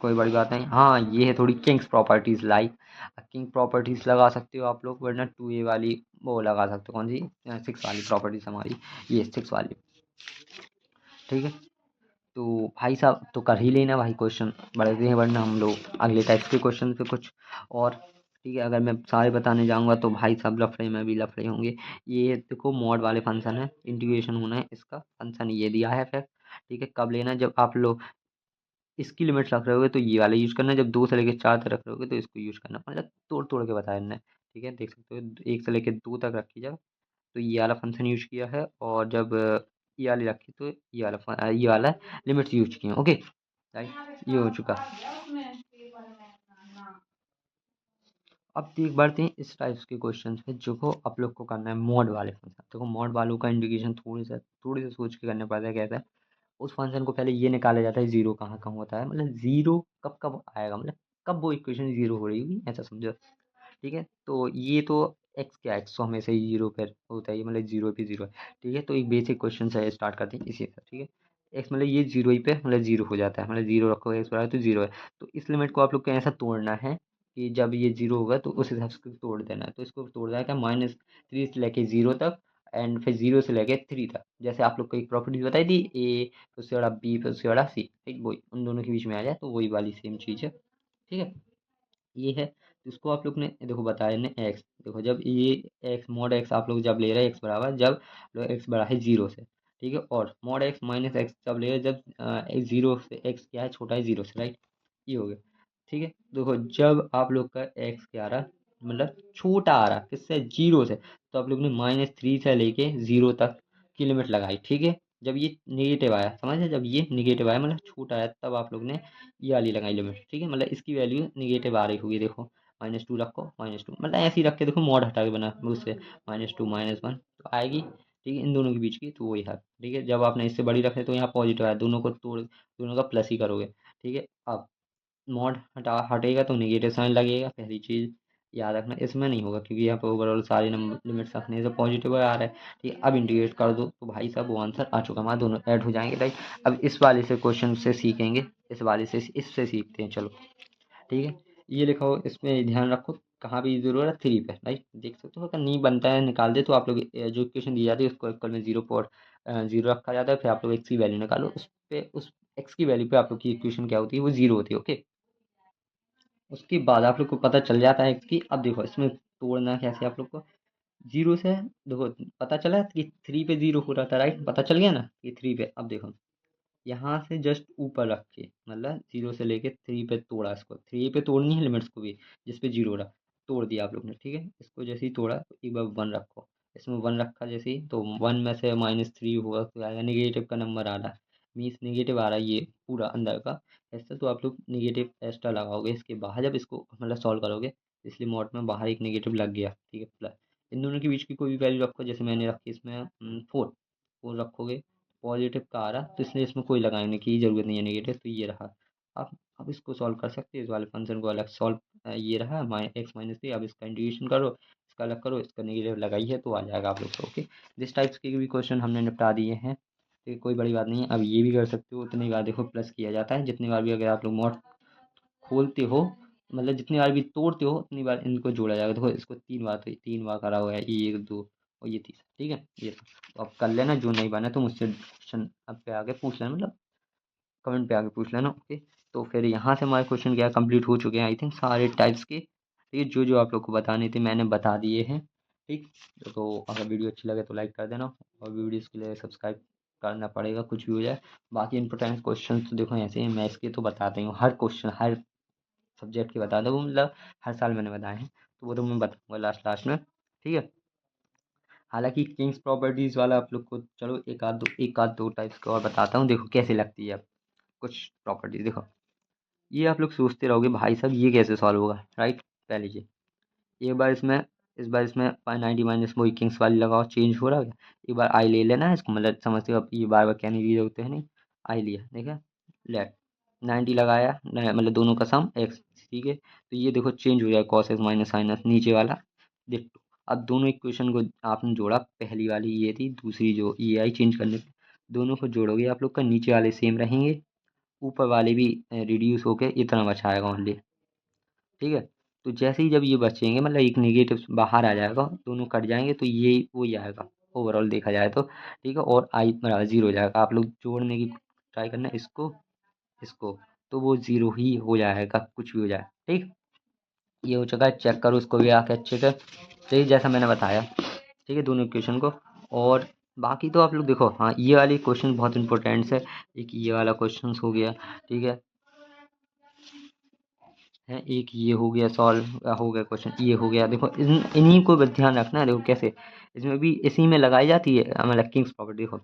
कोई बड़ी बात नहीं। हाँ ये है थोड़ी Kings properties, like king properties लगा सकते हो आप लोग, वरना 2a वाली वो लगा सकते हो, कौन सी 6 वाली प्रॉपर्टीज़ हमारी, ये 6 वाली, ठीक है। तो भाई साहब तो कर ही लेना भाई, क्वेश्चन बढ़ते हैं, वरना हम लोग अगले टाइप्स के क्वेश्चन पे कुछ और, ठीक है। अगर मैं सारे बताने जाऊंगा तो भाई साहब लफड़े में भी लफड़े होंगे। ये देखो मॉड वाले फंक्शन है, इंटीग्रेशन होना है इसका, फंक्शन ये दिया है फिर, ठीक है। कब लेना है, जब आप लोग इसकी लिमिट्स रख रहे होगे तो ये वाला यूज़ करना है, जब 2 से लेकर 4 तक रख रहे होगे तो इसको यूज़ करना, मतलब तोड़ तोड़ के बताया इन्होंने, ठीक है। देख सकते हो 1 से लेकर 2 तक रखी जब, तो ये वाला फंक्शन यूज किया है, और जब ये वाली रखी तो ये वाला लिमिट्स यूज किए, ओके राइट, ये हो चुका। अब एक बढ़ते हैं इस टाइप्स के क्वेश्चन पे जो को आप लोग को करना है मॉड वाले फंक्शन। देखो मॉड वालों का इंडिकेशन थोड़ी सा सोच के करना पड़ता है, कैसा है उस फंक्शन को पहले ये निकाला जाता है जीरो कहाँ कहाँ होता है, मतलब जीरो कब कब आएगा, मतलब कब वो इक्वेशन जीरो हो रही होगी ऐसा समझो, ठीक है। तो ये तो एक्स क्या है, एक्स तो हमेशा ही जीरो पर होता है, ये मतलब जीरो पे जीरो है, ठीक है। तो एक बेसिक क्वेश्चन से स्टार्ट करते हैं इसी से, ठीक है। एक्स मतलब ये जीरो ही पे मतलब जीरो हो जाता है, मतलब जीरो रखो एक्स बराबर तो जीरो है। तो इस लिमिट को आप लोग को ऐसा तोड़ना है कि जब ये जीरो होगा तो उस हिसाब से तोड़ देना है। तो इसको तोड़ना है क्या, -3 से लेके जीरो तक, एंड फिर जीरो से लेके 3 तक। जैसे आप लोग को एक प्रॉपर्टी बताई थी, ए फिर उससे बड़ा बी फिर उससे बड़ा सी, ठीक, वही उन दोनों के बीच में आ जाए तो वही वाली सेम चीज़ है, ठीक है। ये है, तो इसको आप लोग ने देखो बताया ने एक्स, देखो जब ये एक्स मॉड एक्स आप लोग जब ले रहे हैं एक्स बराबर, जब एक्स बड़ा है जीरो से, ठीक है। और मॉड एक्स माइनस एक्स जब ले रहे हैं जब जीरो से एक्स क्या है छोटा है जीरो से, राइट, ये हो गया, ठीक है। देखो जब आप लोग का एक्स क्या आ रहा, मतलब छोटा आ रहा किससे, जीरो से, तो आप लोग ने -3 से लेके जीरो तक की लिमिट लगाई, ठीक है। जब ये निगेटिव आया, समझे, जब ये निगेटिव आया मतलब छोटा आया, तब आप लोग ने ये वाली लगाई लिमिट, ठीक है। मतलब इसकी वैल्यू निगेटिव आ रही होगी, देखो -2 रखो -2, मतलब ऐसे ही रख के देखो मॉड हटा के बना उससे -2 -1 तो आएगी, ठीक है, इन दोनों के बीच की तो वही है, ठीक है। जब आपने इससे बड़ी रखे तो यहाँ पॉजिटिव आया, दोनों को तोड़ दोनों का प्लस ही करोगे, ठीक है। अब मॉड हटेगा तो नेगेटिव साइन लगेगा, पहली चीज़ याद रखना, इसमें नहीं होगा क्योंकि यहाँ पे ओवरऑल सारे नंबर लिमिट्स रखने से पॉजिटिव आ रहा है, ठीक है। अब इंटीग्रेट कर दो तो भाई साहब वो आंसर आ चुका, हमारा दोनों ऐड हो जाएंगे, राइट। अब इस वाले से क्वेश्चन से सीखेंगे, इस वाले से इससे सीखते हैं, चलो ठीक है। ये लिखा हो, इसमें ध्यान रखो कहाँ भी जीरो है, 3 पे, राइट, देख सकते हो अगर नहीं बनता है निकाल दे तो आप लोग जो इक्वेशन दी जाती है उसको इक्वल में जीरो पर जीरो रखा जाता है, फिर आप लोग एक्स की वैल्यू निकालो, उस पे उस एक्स की वैल्यू पे आप लोग की इक्वेशन क्या होती है, वो जीरो होती है, ओके। उसके बाद आप लोग को पता चल जाता है एक्स की। अब देखो इसमें तोड़ना कैसे आप लोग को, जीरो से देखो पता चला कि 3 पे जीरो हो रहा था, राइट, पता चल गया ना कि 3 पे। अब देखो यहाँ से जस्ट ऊपर रख के मतलब जीरो से लेके 3 पे तोड़ा, इसको 3 पे तोड़नी है लिमिट्स को भी, जिस पे जीरो रहा तोड़ दिया आप लोग ने, ठीक है। इसको जैसे ही तोड़ा तो एक बार 1 रखो, इसमें 1 रखा जैसे ही तो 1 में से -3 हुआ तो आएगा नेगेटिव का नंबर आ रहा है, मीन्स नेगेटिव आ रहा है ये पूरा अंदर का ऐसा, तो आप लोग नेगेटिव एक्स्ट्रा लगाओगे इसके बाहर जब इसको मतलब सॉल्व करोगे, इसलिए मॉड में बाहर एक नेगेटिव लग गया, ठीक है, प्लस इन दोनों के बीच की कोई भी वैल्यू रखो, जैसे मैंने रखी इसमें 4 रखोगे, पॉजिटिव का आ रहा तो इसलिए इसमें कोई लगाने की ज़रूरत नहीं है नेगेटिव, तो ये रहा। अब इसको सॉल्व कर सकते हैं, इस वाले फंक्शन को अलग सॉल्व, ये रहा एक्स -3, अब इसका इंटीग्रेशन करो, इसका अलग करो, इसका नेगेटिव लगाइए तो आ जाएगा आप लोग को, ओके। जिस टाइप्स के भी क्वेश्चन हमने निपटा दिए हैं, तो कोई बड़ी बात नहीं है। अब ये भी कर सकते हो, उतनी बार देखो प्लस किया जाता है, जितनी बार भी अगर आप लोग मॉड खोलते हो मतलब जितनी बार भी तोड़ते हो उतनी बार इनको जोड़ा जाएगा, देखो इसको 3 बार तो 3 बार करा हुआ है, ये 1 2 और ये तीसरा, ठीक है। ये तो अब कर लेना, जो नहीं बना तो मुझसे क्वेश्चन अब पे आगे पूछ लेना, मतलब कमेंट पे आके पूछ लेना, ओके। तो फिर यहाँ से हमारे क्वेश्चन क्या कंप्लीट हो चुके हैं आई थिंक सारे टाइप्स के, ठीक है। जो जो आप लोग को बताने थे मैंने बता दिए हैं, ठीक। तो अगर वीडियो अच्छी लगे तो लाइक कर देना, और वीडियोज़ के लिए सब्सक्राइब करना पड़ेगा कुछ भी हो जाए। बाकी इंपॉर्टेंट क्वेश्चन तो देखो ऐसे हैं, मैथ्स के तो बताते ही हूँ, हर क्वेश्चन हर सब्जेक्ट के बता दो, वो मतलब हर साल मैंने बताए हैं, तो वो तो मैं बताऊँगा लास्ट लास्ट में, ठीक है। हालांकि किंग्स प्रॉपर्टीज़ वाला आप लोग को चलो एक आध दो टाइप्स का और बताता हूँ, देखो कैसे लगती है। कुछ प्रॉपर्टीज देखो, ये आप लोग सोचते रहोगे भाई साहब ये कैसे सॉल्व होगा, राइट। पहले लीजिए एक बार इसमें इस बार इसमें 90 माइनस वही किंग्स वाली लगाओ, चेंज हो रहा है, एक बार आई ले लेना है इसको, मतलब समझते हो, अब ये बार बार कहने की जरूरत है नहीं, आई लिया, देखा, लेट 90 लगाया मतलब दोनों का सम एक्स ठीक है। तो ये देखो चेंज हो जाएगा cos x minus sine x नीचे वाला डिट्टो। अब दोनों इक्वेशन को आपने जोड़ा, पहली वाली ये थी, दूसरी जो ये आई चेंज करने पे, दोनों को जोड़ोगे आप लोग का नीचे वाले सेम रहेंगे, ऊपर वाले भी रिड्यूस होके इतना बचा आएगा ओनली। ठीक है। तो जैसे ही जब ये बचेंगे मतलब एक नेगेटिव बाहर आ जाएगा, दोनों कट जाएंगे, तो ये वो ही आएगा ओवरऑल देखा जाए तो। ठीक है। और आई बराबर जीरो हो जाएगा। आप लोग जोड़ने की ट्राई करना इसको इसको, तो वो जीरो ही हो जाएगा कुछ भी हो जाए। ठीक। ये हो चुका है, चेक करो इसको भी आके अच्छे से। ठीक, जैसा मैंने बताया। ठीक है, दोनों इक्वेशन को। और बाकी तो आप लोग देखो, हाँ ये वाली क्वेश्चन बहुत इंपॉर्टेंट है। एक ये वाला क्वेश्चन हो गया। ठीक है, एक ये हो गया सॉल्व हो गया क्वेश्चन, ये हो गया। देखो इन्हीं को बस ध्यान रखना है। देखो कैसे इसमें भी इसी में लगाई जाती है, मतलब किंग्स प्रॉपर्टी। देखो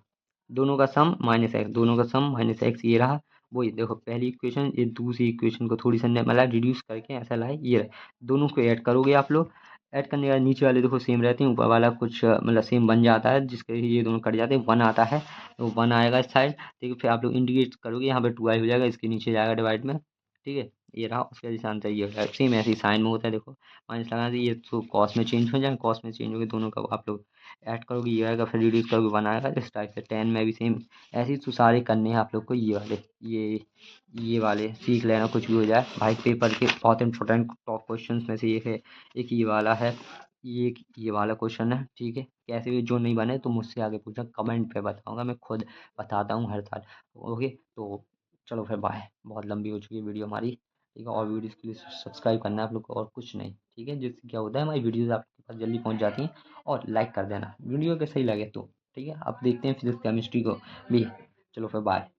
दोनों का सम माइनस एक्स, दोनों का सम माइनस एक्स, ये रहा वही। देखो पहली इक्वेशन, ये दूसरी इक्वेशन को थोड़ी सा मतलब रिड्यूस करके ऐसा लाए, ये रहे। दोनों को ऐड करोगे आप लोग, ऐड करने के बाद नीचे वाले देखो सेम रहते हैं, ऊपर वाला कुछ मतलब सेम बन जाता है, जिसके ये दोनों कट जाते हैं, वन आता है। तो वन आएगा इस साइड। ठीक है, फिर आप लोग इंडिकेट करोगे, यहाँ पे टू आई हो जाएगा, इसके नीचे जाएगा डिवाइड में। ठीक है, ये रहा उसका जैसे आंसर, ये हो जाएगा सेम ऐसे ही साइन में होता है। देखो माइनस लगा दी, ये तो कॉस में चेंज हो जाए, कॉस में चेंज हो गए, दोनों का आप लोग ऐड करोगे, ये आएगा, फिर रिड्यूस करोगे, वन आएगा। इस टाइप से टेन में भी सेम ऐसे ही तो सारे करने हैं आप लोग को। ये वाले ये वाले सीख लेना, कुछ भी हो जाए भाई। पेपर के बहुत इंपॉर्टेंट टॉप क्वेश्चन में से ये है। एक ये वाला है, ये वाला क्वेश्चन है। ठीक है, कैसे भी जो नहीं बने तो मुझसे आगे पूछना, कमेंट पे बताऊंगा, मैं खुद बताता हूँ हर साल। ओके, तो चलो फिर बाय। बहुत लंबी हो चुकी है वीडियो हमारी। ठीक है, और वीडियोस के लिए सब्सक्राइब करना है आप लोग को, और कुछ नहीं। ठीक है, जिससे क्या होता है हमारी वीडियोस आपके पास जल्दी पहुंच जाती हैं। और लाइक कर देना वीडियो अगर सही लगे तो। ठीक है, अब देखते हैं फिजिक्स केमिस्ट्री को भी। चलो फिर बाय।